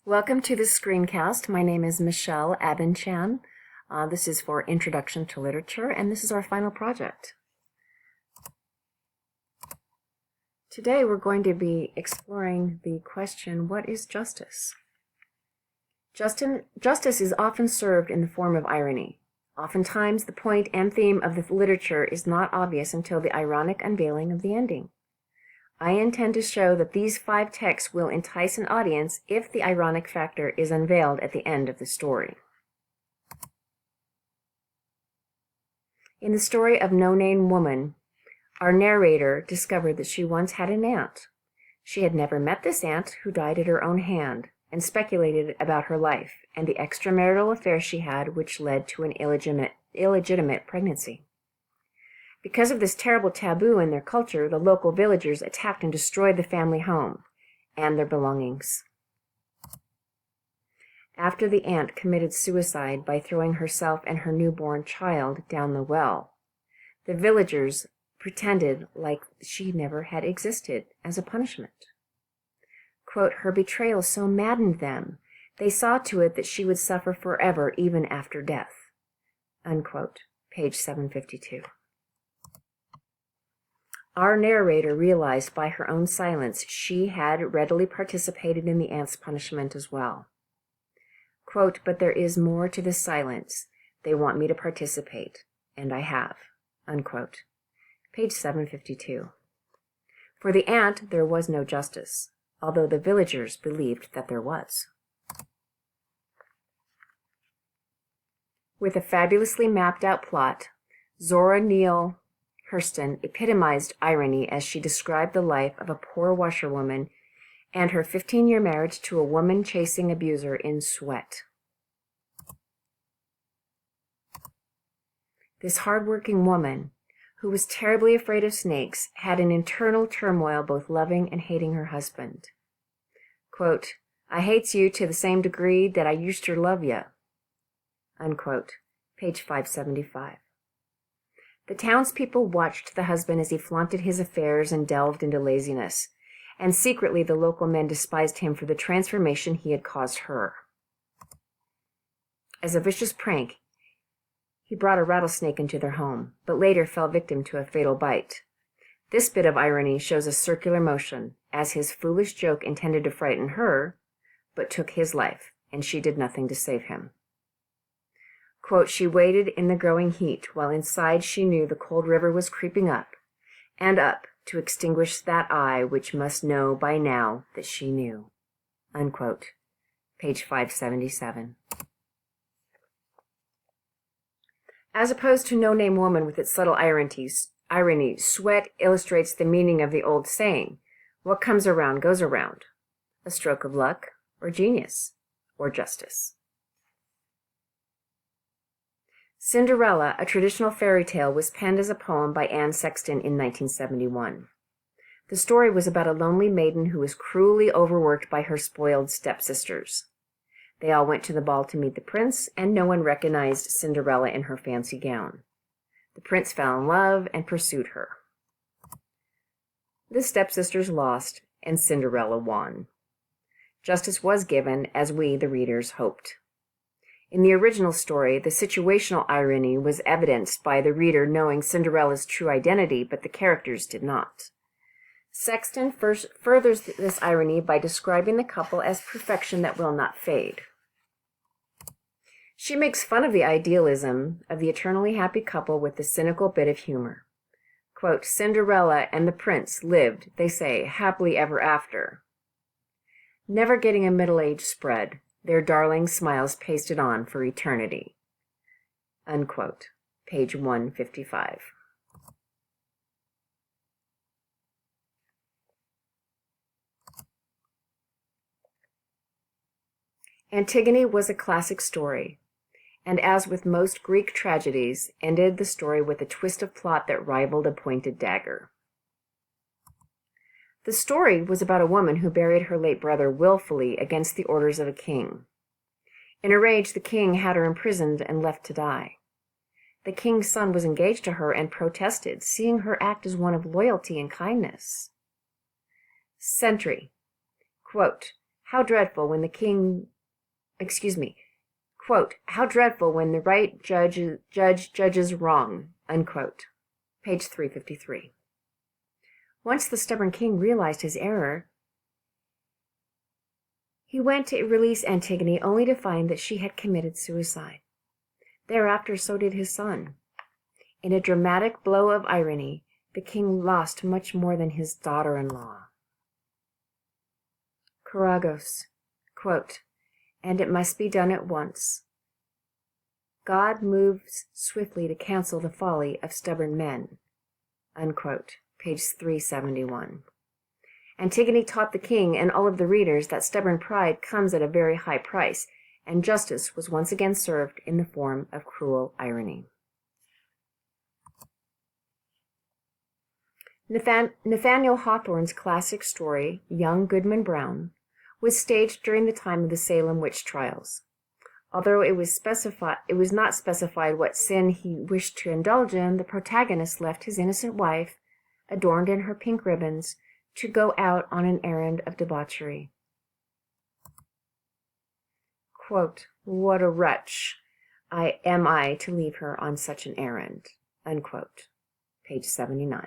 Welcome to this screencast. My name is Michelle Abenchan. This is for Introduction to Literature, and this is our final project. Today we're going to be exploring the question, what is justice? Justice is often served in the form of irony. Oftentimes, the point and theme of the literature is not obvious until the ironic unveiling of the ending. I intend to show that these 5 texts will entice an audience if the ironic factor is unveiled at the end of the story. In the story of No Name Woman, our narrator discovered that she once had an aunt. She had never met this aunt, who died at her own hand, and speculated about her life and the extramarital affair she had, which led to an illegitimate pregnancy. Because of this terrible taboo in their culture, the local villagers attacked and destroyed the family home and their belongings. After the aunt committed suicide by throwing herself and her newborn child down the well, the villagers pretended like she never had existed as a punishment. Quote, her betrayal so maddened them, they saw to it that she would suffer forever even after death. Unquote. Page 752. Our narrator realized by her own silence she had readily participated in the aunt's punishment as well. Quote, but there is more to this silence. They want me to participate, and I have. Unquote. Page 752. For the aunt, there was no justice, although the villagers believed that there was. With a fabulously mapped-out plot, Zora Neale Hurston epitomized irony as she described the life of a poor washerwoman and her 15-year marriage to a woman-chasing abuser in sweat. This hard-working woman, who was terribly afraid of snakes, had an internal turmoil both loving and hating her husband. Quote, I hates you to the same degree that I used to love you. Unquote. Page 575. The townspeople watched the husband as he flaunted his affairs and delved into laziness, and secretly the local men despised him for the transformation he had caused her. As a vicious prank, he brought a rattlesnake into their home, but later fell victim to a fatal bite. This bit of irony shows a circular motion, as his foolish joke intended to frighten her, but took his life, and she did nothing to save him. Quote, she waited in the growing heat, while inside she knew the cold river was creeping up, and up to extinguish that eye which must know by now that she knew. Unquote. Page 577. As opposed to No Name Woman with its subtle irony, Sweat illustrates the meaning of the old saying, what comes around goes around, a stroke of luck, or genius, or justice. Cinderella, a traditional fairy tale, was penned as a poem by Anne Sexton in 1971. The story was about a lonely maiden who was cruelly overworked by her spoiled stepsisters. They all went to the ball to meet the prince, and no one recognized Cinderella in her fancy gown. The prince fell in love and pursued her. The stepsisters lost, and Cinderella won. Justice was given, as we, the readers, hoped. In the original story, the situational irony was evidenced by the reader knowing Cinderella's true identity, but the characters did not. Sexton furthers this irony by describing the couple as perfection that will not fade. She makes fun of the idealism of the eternally happy couple with the cynical bit of humor. Quote, Cinderella and the prince lived, they say, happily ever after, never getting a middle-age spread, their darling smiles pasted on for eternity. Unquote. Page 155. Antigone was a classic story, and as with most Greek tragedies, ended the story with a twist of plot that rivaled a pointed dagger. The story was about a woman who buried her late brother willfully against the orders of a king. In a rage, the king had her imprisoned and left to die. The king's son was engaged to her and protested, seeing her act as one of loyalty and kindness. Sentry, quote, How dreadful when the king, quote, how dreadful when the right judge judges wrong, unquote. Page 353. Once the stubborn king realized his error, he went to release Antigone only to find that she had committed suicide. Thereafter, so did his son. In a dramatic blow of irony, the king lost much more than his daughter-in-law. Caragos, quote, and it must be done at once. God moves swiftly to cancel the folly of stubborn men, unquote. Page 371. Antigone taught the king and all of the readers that stubborn pride comes at a very high price, and justice was once again served in the form of cruel irony. Nathaniel Hawthorne's classic story, Young Goodman Brown, was staged during the time of the Salem witch trials. Although it was not specified what sin he wished to indulge in, the protagonist left his innocent wife, adorned in her pink ribbons, to go out on an errand of debauchery. Quote, what a wretch am I to leave her on such an errand, unquote. Page 79.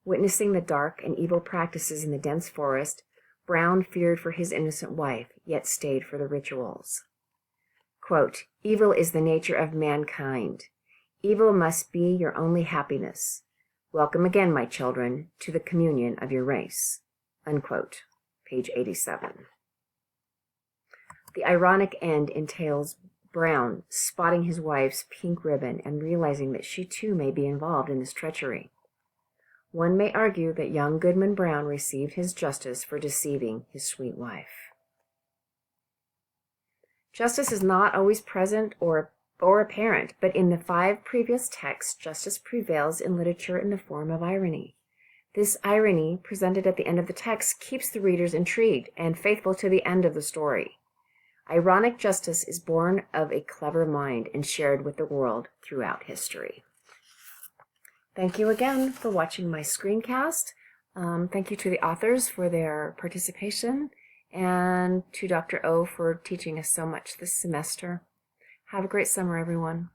Witnessing the dark and evil practices in the dense forest, Brown feared for his innocent wife, yet stayed for the rituals. Quote, evil is the nature of mankind. Evil must be your only happiness. Welcome again, my children, to the communion of your race. Unquote. Page 87. The ironic end entails Brown spotting his wife's pink ribbon and realizing that she too may be involved in this treachery. One may argue that young Goodman Brown received his justice for deceiving his sweet wife. Justice is not always present or apparent, but in the 5 previous texts, justice prevails in literature in the form of irony. This irony, presented at the end of the text, keeps the readers intrigued and faithful to the end of the story. Ironic justice is born of a clever mind and shared with the world throughout history. Thank you again for watching my screencast. Thank you to the authors for their participation and to Dr. O for teaching us so much this semester. Have a great summer, everyone.